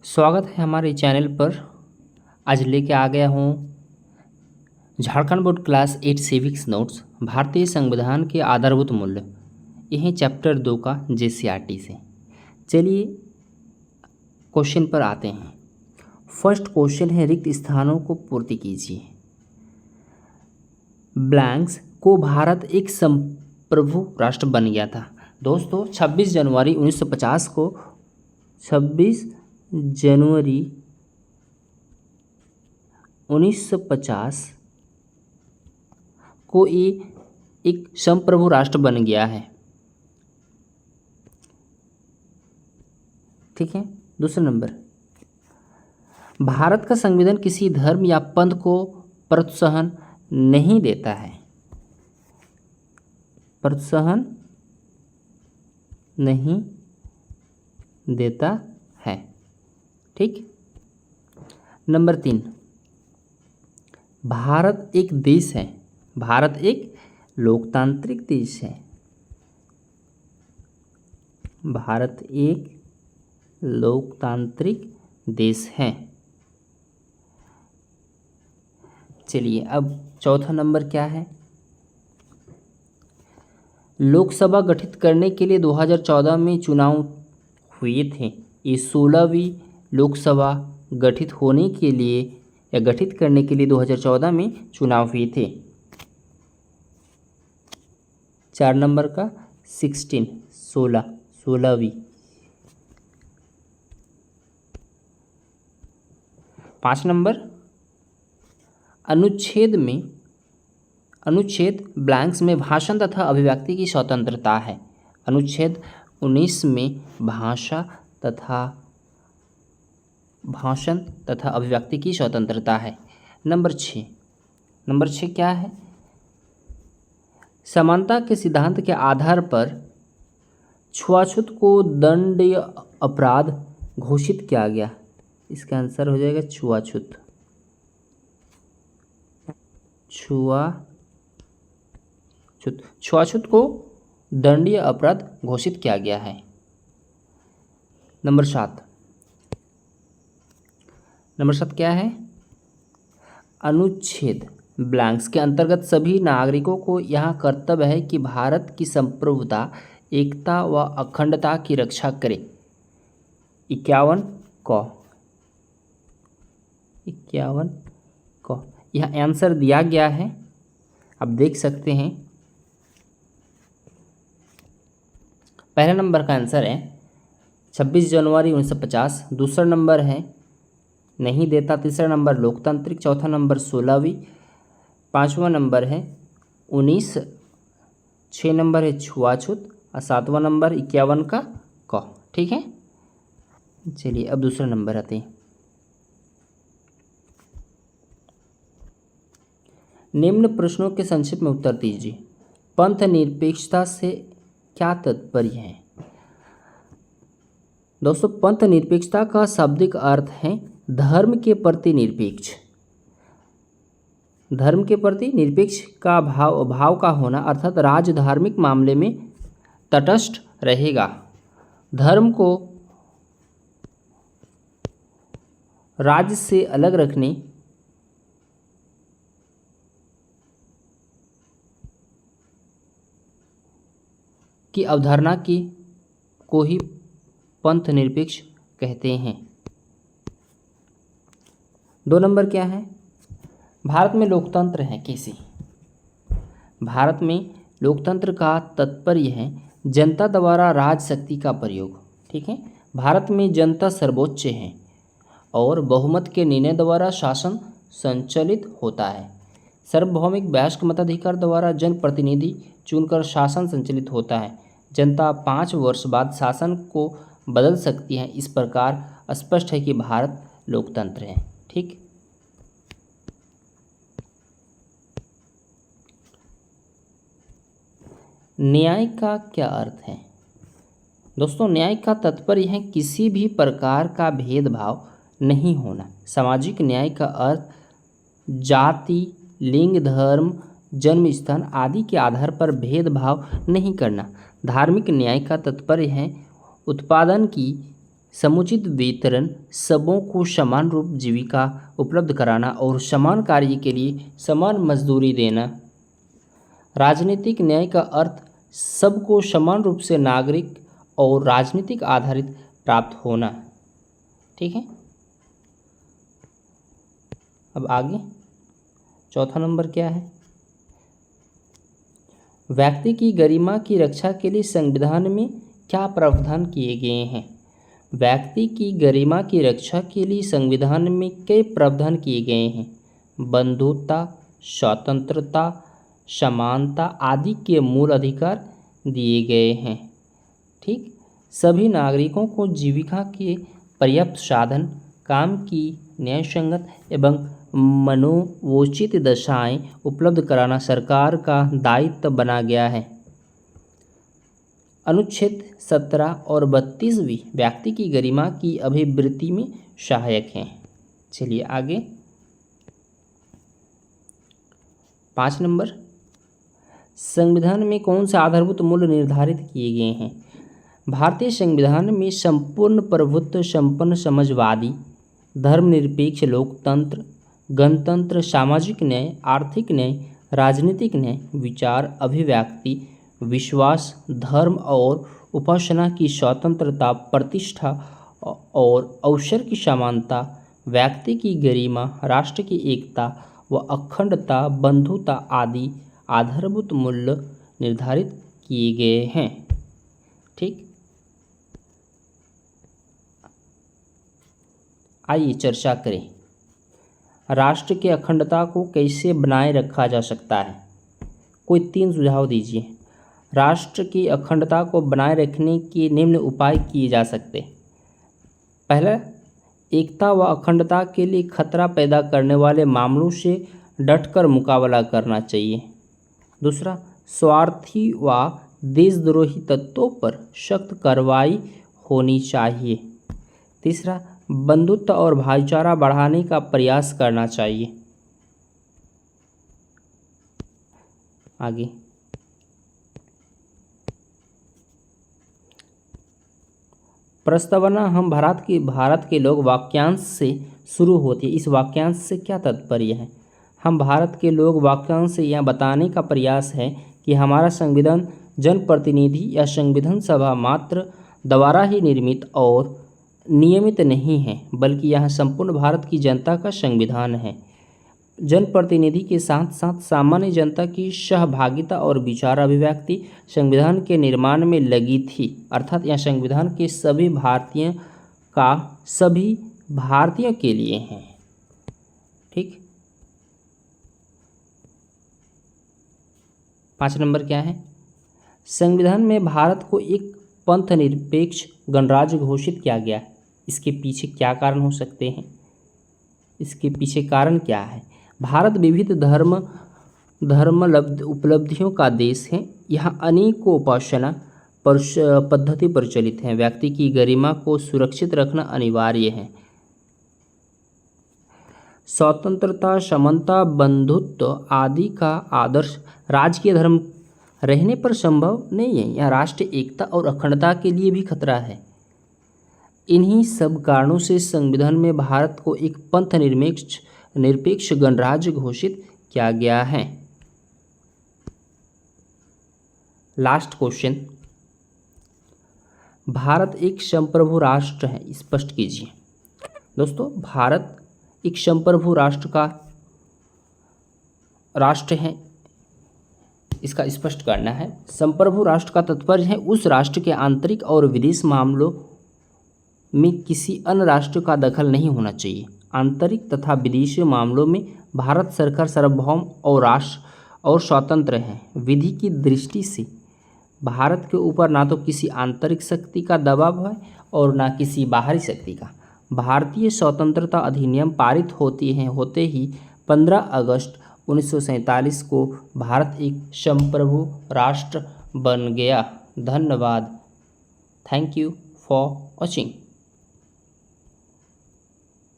स्वागत है हमारे चैनल पर। आज लेके आ गया हूँ Jharkhand board class 8 civics notes भारतीय संविधान के आधारभूत मूल्य, यही चैप्टर 2 का जेसीईआरटी से। चलिए क्वेश्चन पर आते हैं। फर्स्ट क्वेश्चन है, रिक्त स्थानों को पूर्ति कीजिए। ब्लैंक्स को भारत एक संप्रभु राष्ट्र बन गया था। दोस्तों 26 जनवरी 1950 को 26 जनवरी 1950 को ये एक संप्रभु राष्ट्र बन गया है। ठीक है। दूसरा नंबर, भारत का संविधान किसी धर्म या पंथ को प्रोत्साहन नहीं देता है। प्रोत्साहन नहीं देता है। ठीक। नंबर 3, भारत एक देश है। भारत एक लोकतांत्रिक देश है। भारत एक लोकतांत्रिक देश है। चलिए अब चौथा नंबर क्या है, लोकसभा गठित करने के लिए 2014 में चुनाव हुए थे। ये 16वीं लोकसभा गठित होने के लिए या गठित करने के लिए 2014 में चुनाव हुए थे। 4 नंबर का 16वीं। 5 नंबर, अनुच्छेद ब्लैंक्स में भाषण तथा अभिव्यक्ति की स्वतंत्रता है। अनुच्छेद 19 में भाषण तथा अभिव्यक्ति की स्वतंत्रता है। नंबर 6 क्या है, समानता के सिद्धांत के आधार पर छुआछूत को दंडनीय अपराध घोषित किया गया। इसका आंसर हो जाएगा छुआछूत। छुआछूत को दंडनीय अपराध घोषित किया गया है। नंबर 7 क्या है, अनुच्छेद ब्लैंक्स के अंतर्गत सभी नागरिकों को यह कर्तव्य है कि भारत की संप्रभुता, एकता व अखंडता की रक्षा करे। 51 को यह आंसर दिया गया है, आप देख सकते हैं। पहला नंबर का आंसर है 26 जनवरी 1950। दूसरा नंबर है नहीं देता। तीसरा नंबर लोकतांत्रिक। चौथा नंबर 16वीं। 5वां नंबर है 19। 6 नंबर है छुआछूत और 7वां नंबर 51 का क। ठीक है। चलिए अब दूसरा नंबर आते हैं। निम्न प्रश्नों के संक्षिप्त में उत्तर दीजिए। पंथ निरपेक्षता से क्या तात्पर्य है। दोस्तों पंथ निरपेक्षता का शाब्दिक अर्थ है धर्म के प्रति निरपेक्ष। धर्म के प्रति निरपेक्ष का भाव का होना, अर्थात राज्य धार्मिक मामले में तटस्थ रहेगा। धर्म को राज्य से अलग रखने की अवधारणा को ही पंथ निरपेक्ष कहते हैं। 2 नंबर क्या है, भारत में लोकतंत्र है कैसे। भारत में लोकतंत्र का तात्पर्य है जनता द्वारा राजशक्ति का प्रयोग। ठीक है। भारत में जनता सर्वोच्च है और बहुमत के निर्णय द्वारा शासन संचालित होता है। सार्वभौमिक वयस्क मताधिकार द्वारा जनप्रतिनिधि चुनकर शासन संचालित होता है। जनता 5 वर्ष बाद शासन को बदल सकती है। इस प्रकार स्पष्ट है कि भारत लोकतंत्र है। ठीक। न्याय का क्या अर्थ है। दोस्तों न्याय का तात्पर्य है किसी भी प्रकार का भेदभाव नहीं होना। सामाजिक न्याय का अर्थ जाति, लिंग, धर्म, जन्म स्थान आदि के आधार पर भेदभाव नहीं करना। धार्मिक न्याय का तात्पर्य है उत्पादन की समुचित वेतन, सबों को समान रूप जीविका उपलब्ध कराना और समान कार्य के लिए समान मजदूरी देना। राजनीतिक न्याय का अर्थ सबको समान रूप से नागरिक और राजनीतिक आधारित प्राप्त होना। ठीक है, अब आगे चौथा नंबर क्या है? व्यक्ति की गरिमा की रक्षा के लिए संविधान में क्या प्रावधान किए गए हैं? व्यक्ति की गरिमा की रक्षा के लिए संविधान में कई प्रावधान किए गए हैं। बंधुता, स्वतंत्रता, समानता आदि के मूल अधिकार दिए गए हैं। ठीक, सभी नागरिकों को जीविका के पर्याप्त साधन, काम की न्यायसंगत एवं मनोवोचित दशाएं उपलब्ध कराना सरकार का दायित्व बना गया है। अनुच्छेद 17 और 32 भी व्यक्ति की गरिमा की अभिवृद्धि में सहायक हैं। चलिए आगे 5 नंबर, संविधान में कौन से आधारभूत मूल्य निर्धारित किए गए हैं? भारतीय संविधान में संपूर्ण प्रभुत्व संपन्न समाजवादी, धर्मनिरपेक्ष लोकतंत्र, गणतंत्र, सामाजिक न्याय, आर्थिक न्याय, राजनीतिक न्याय, विचार अभिव्यक्ति, विश्वास, धर्म और उपासना की स्वतंत्रता, प्रतिष्ठा और अवसर की समानता, व्यक्ति की गरिमा, राष्ट्र की एकता व अखंडता, बंधुता आदि आधारभूत मूल्य निर्धारित किए गए हैं। ठीक, आइए चर्चा करें। राष्ट्र की अखंडता को कैसे बनाए रखा जा सकता है? कोई 3 सुझाव दीजिए। राष्ट्र की अखंडता को बनाए रखने के निम्न उपाय किए जा सकते। पहला, एकता व अखंडता के लिए खतरा पैदा करने वाले मामलों से डटकर मुकाबला करना चाहिए। दूसरा, स्वार्थी व देशद्रोही तत्वों पर सख्त कार्रवाई होनी चाहिए। तीसरा, बंधुत्व और भाईचारा बढ़ाने का प्रयास करना चाहिए। आगे प्रस्तावना हम भारत के लोग वाक्यांश से शुरू होती है। इस वाक्यांश से क्या तात्पर्य है? हम भारत के लोग वाक्यांश से यह बताने का प्रयास है कि हमारा संविधान जनप्रतिनिधि या संविधान सभा मात्र द्वारा ही निर्मित और नियमित नहीं है, बल्कि यह संपूर्ण भारत की जनता का संविधान है। जनप्रतिनिधि के साथ साथ सामान्य जनता की सहभागिता और विचार अभिव्यक्ति संविधान के निर्माण में लगी थी। अर्थात यह संविधान के सभी भारतीयों के लिए है। ठीक, 5 नंबर क्या है? संविधान में भारत को एक पंथ निरपेक्ष गणराज्य घोषित किया गया। इसके पीछे क्या कारण हो सकते हैं? इसके पीछे कारण क्या है? भारत विविध धर्म उपलब्धियों का देश है। यहाँ अनेकों उपासना पद्धति प्रचलित हैं। व्यक्ति की गरिमा को सुरक्षित रखना अनिवार्य है। स्वतंत्रता, समानता, बंधुत्व आदि का आदर्श राजकीय धर्म रहने पर संभव नहीं है। यह राष्ट्रीय एकता और अखंडता के लिए भी खतरा है। इन्हीं सब कारणों से संविधान में भारत को एक पंथ निरपेक्ष गणराज्य घोषित किया गया है। लास्ट क्वेश्चन, भारत एक संप्रभु राष्ट्र है, स्पष्ट कीजिए। दोस्तों, भारत एक संप्रभु राष्ट्र है, इसका स्पष्ट करना है। संप्रभु राष्ट्र का तात्पर्य है उस राष्ट्र के आंतरिक और विदेश मामलों में किसी अन्य राष्ट्र का दखल नहीं होना चाहिए। आंतरिक तथा विदेशी मामलों में भारत सरकार सार्वभौम और स्वतंत्र है। विधि की दृष्टि से भारत के ऊपर ना तो किसी आंतरिक शक्ति का दबाव है और ना किसी बाहरी शक्ति का। भारतीय स्वतंत्रता अधिनियम पारित होते ही 15 अगस्त 1947 को भारत एक संप्रभु राष्ट्र बन गया। धन्यवाद। Thank you for watching.